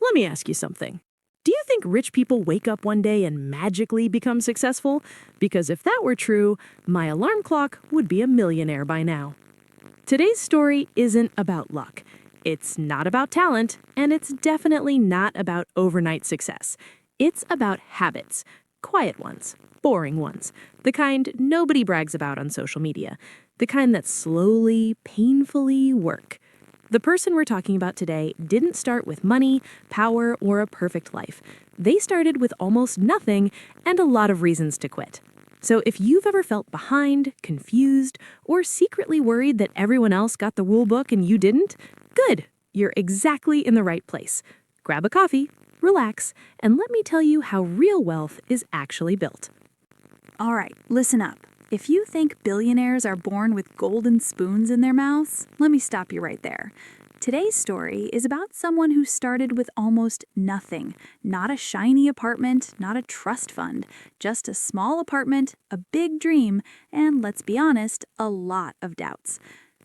Let me ask you something. Do you think rich people wake up one day and magically become successful? Because if that were true, my alarm clock would be a millionaire by now. Today's story isn't about luck. It's not about talent, and it's definitely not about overnight success. It's about habits. Quiet ones, boring ones, the kind nobody brags about on social media, the kind that slowly, painfully work. The person we're talking about today didn't start with money, power, or a perfect life. They started with almost nothing and a lot of reasons to quit. So if you've ever felt behind, confused, or secretly worried that everyone else got the rule book and you didn't, good, you're exactly in the right place. Grab a coffee, relax, and let me tell you how real wealth is actually built. All right, listen up. If you think billionaires are born with golden spoons in their mouths, let me stop you right there. Today's story is about someone who started with almost nothing. Not a shiny apartment, not a trust fund, just a small apartment, a big dream, and let's be honest, a lot of doubts.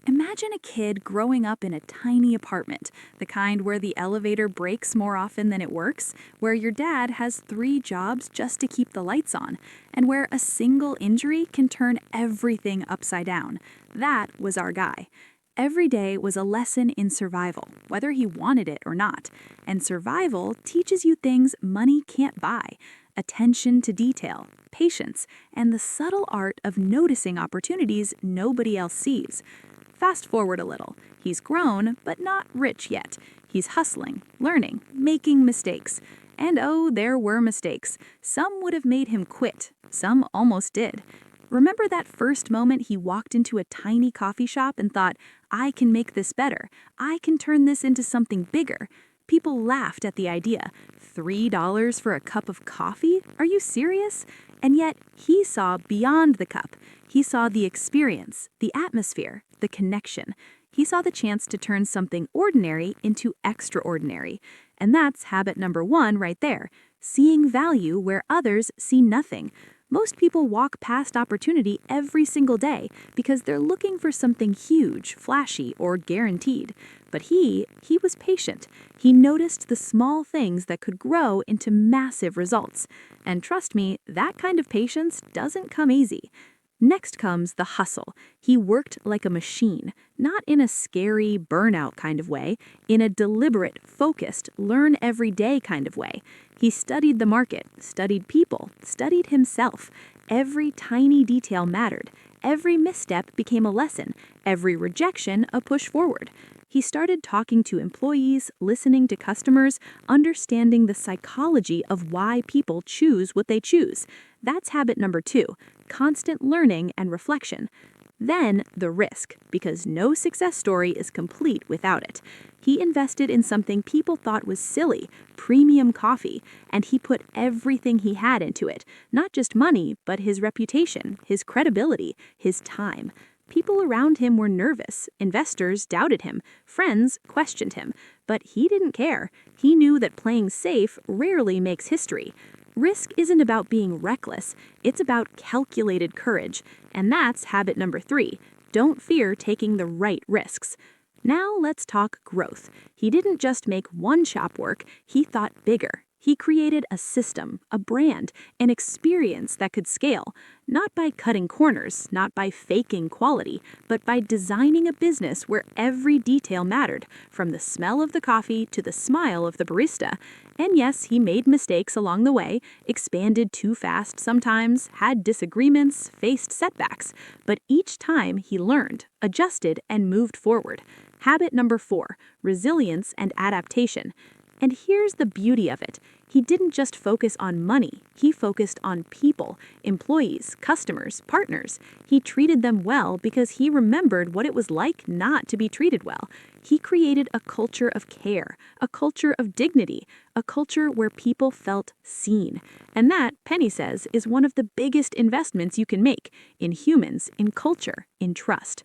Imagine a kid growing up in a tiny apartment, the kind where the elevator breaks more often than it works, where your dad has 3 jobs just to keep the lights on, and where a single injury can turn everything upside down. That was our guy. Every day was a lesson in survival, whether he wanted it or not. And survival teaches you things money can't buy: attention to detail, patience, and the subtle art of noticing opportunities nobody else sees. Fast forward a little. He's grown, but not rich yet. He's hustling, learning, making mistakes. And oh, there were mistakes. Some would have made him quit. Some almost did. Remember that first moment he walked into a tiny coffee shop and thought, I can make this better. I can turn this into something bigger. People laughed at the idea. $3 for a cup of coffee? Are you serious? And yet, he saw beyond the cup. He saw the experience, the atmosphere, the connection. He saw the chance to turn something ordinary into extraordinary. And that's habit number 1 right there: seeing value where others see nothing. Most people walk past opportunity every single day because they're looking for something huge, flashy, or guaranteed. But he was patient. He noticed the small things that could grow into massive results. And trust me, that kind of patience doesn't come easy. Next comes the hustle. He worked like a machine, not in a scary, burnout kind of way, in a deliberate, focused, learn every day kind of way. He studied the market, studied people, studied himself. Every tiny detail mattered. Every misstep became a lesson, every rejection a push forward. He started talking to employees, listening to customers, understanding the psychology of why people choose what they choose. That's habit number 2, constant learning and reflection. Then the risk, because no success story is complete without it. He invested in something people thought was silly, premium coffee, and he put everything he had into it. Not just money, but his reputation, his credibility, his time. People around him were nervous, investors doubted him, friends questioned him, but he didn't care. He knew that playing safe rarely makes history. Risk isn't about being reckless, it's about calculated courage. And that's habit number 3. Don't fear taking the right risks. Now let's talk growth. He didn't just make one shop work, he thought bigger. He created a system, a brand, an experience that could scale, not by cutting corners, not by faking quality, but by designing a business where every detail mattered, from the smell of the coffee to the smile of the barista. And yes, he made mistakes along the way, expanded too fast sometimes, had disagreements, faced setbacks, but each time he learned, adjusted, and moved forward. Habit number 4, resilience and adaptation. And here's the beauty of it. He didn't just focus on money, he focused on people, employees, customers, partners. He treated them well because he remembered what it was like not to be treated well. He created a culture of care, a culture of dignity, a culture where people felt seen. And that, Penny says, is one of the biggest investments you can make in humans, in culture, in trust.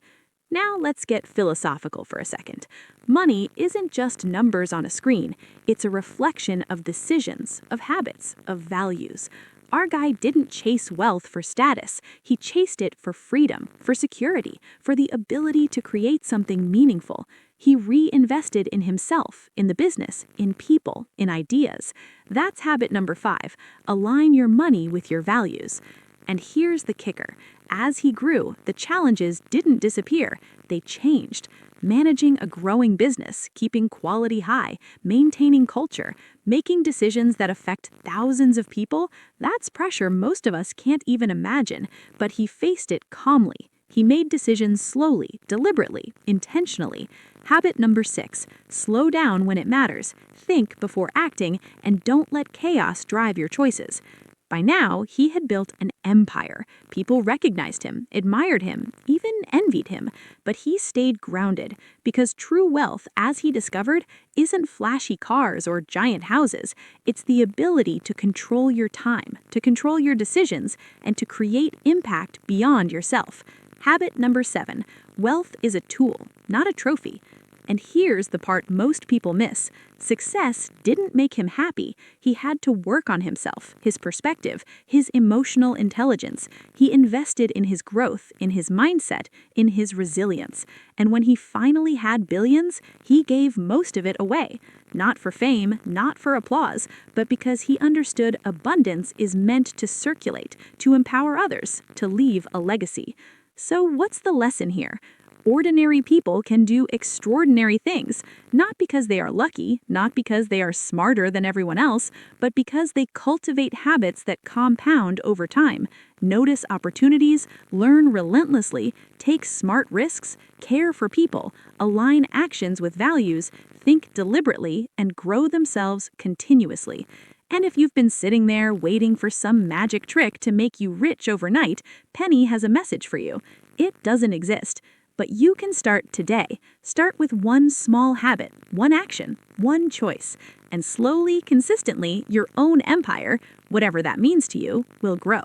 Now let's get philosophical for a second. Money isn't just numbers on a screen. It's a reflection of decisions, of habits, of values. Our guy didn't chase wealth for status. He chased it for freedom, for security, for the ability to create something meaningful. He reinvested in himself, in the business, in people, in ideas. That's habit number 5. Align your money with your values. And here's the kicker. As he grew, the challenges didn't disappear, they changed. Managing a growing business, keeping quality high, maintaining culture, making decisions that affect thousands of people, that's pressure most of us can't even imagine, but he faced it calmly. He made decisions slowly, deliberately, intentionally. Habit number 6, slow down when it matters, think before acting, and don't let chaos drive your choices. By now, he had built an empire. People recognized him, admired him, even envied him. But he stayed grounded, because true wealth, as he discovered, isn't flashy cars or giant houses. It's the ability to control your time, to control your decisions, and to create impact beyond yourself. Habit number 7, wealth is a tool, not a trophy. And here's the part most people miss. Success didn't make him happy. He had to work on himself, his perspective, his emotional intelligence. He invested in his growth, in his mindset, in his resilience. And when he finally had billions, he gave most of it away. Not for fame, not for applause, but because he understood abundance is meant to circulate, to empower others, to leave a legacy. So what's the lesson here? Ordinary people can do extraordinary things, not because they are lucky, not because they are smarter than everyone else, but because they cultivate habits that compound over time. Notice opportunities, learn relentlessly, take smart risks, care for people, align actions with values, think deliberately, and grow themselves continuously. And if you've been sitting there waiting for some magic trick to make you rich overnight, Penny has a message for you. It doesn't exist. But you can start today. Start with one small habit, one action, one choice, and slowly, consistently, your own empire, whatever that means to you, will grow.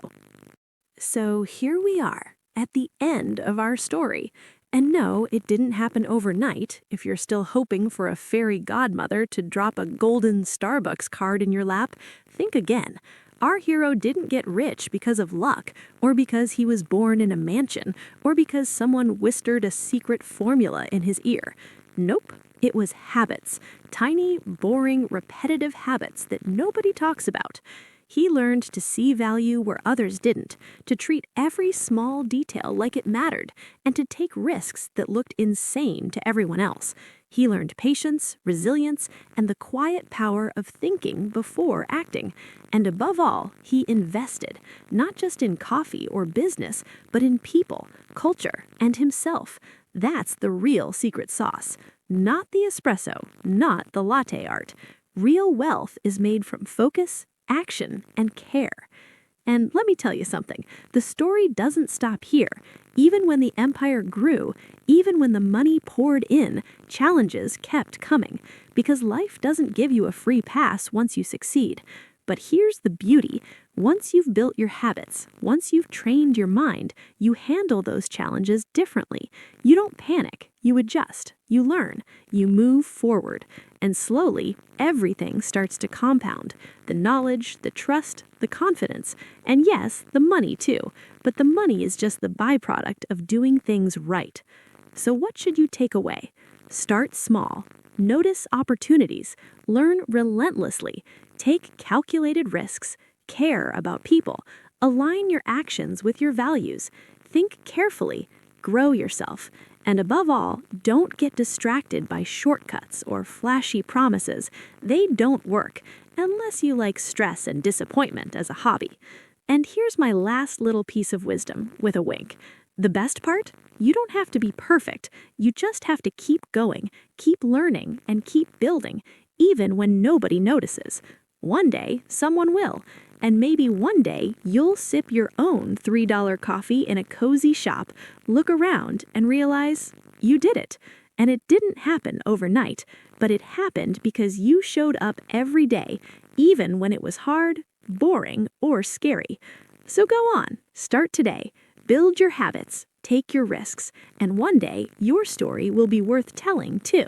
So here we are, at the end of our story. And no, it didn't happen overnight. If you're still hoping for a fairy godmother to drop a golden Starbucks card in your lap, think again. Our hero didn't get rich because of luck, or because he was born in a mansion, or because someone whispered a secret formula in his ear. Nope, it was habits. Tiny, boring, repetitive habits that nobody talks about. He learned to see value where others didn't, to treat every small detail like it mattered, and to take risks that looked insane to everyone else. He learned patience, resilience, and the quiet power of thinking before acting. And above all, he invested, not just in coffee or business, but in people, culture, and himself. That's the real secret sauce. Not the espresso, not the latte art. Real wealth is made from focus, action, and care. And let me tell you something, the story doesn't stop here. Even when the empire grew, even when the money poured in, challenges kept coming. Because life doesn't give you a free pass once you succeed. But here's the beauty. Once you've built your habits, once you've trained your mind, you handle those challenges differently. You don't panic, you adjust, you learn, you move forward. And slowly, everything starts to compound. The knowledge, the trust, the confidence, and yes, the money too. But the money is just the byproduct of doing things right. So what should you take away? Start small. Notice opportunities. Learn relentlessly. Take calculated risks. Care about people. Align your actions with your values. Think carefully. Grow yourself. And above all, don't get distracted by shortcuts or flashy promises. They don't work, unless you like stress and disappointment as a hobby. And here's my last little piece of wisdom, with a wink. The best part? You don't have to be perfect. You just have to keep going, keep learning, and keep building, even when nobody notices. One day, someone will. And maybe one day, you'll sip your own $3 coffee in a cozy shop, look around, and realize you did it. And it didn't happen overnight, but it happened because you showed up every day, even when it was hard, boring, or scary. So go on, start today. Build your habits, take your risks, and one day, your story will be worth telling too.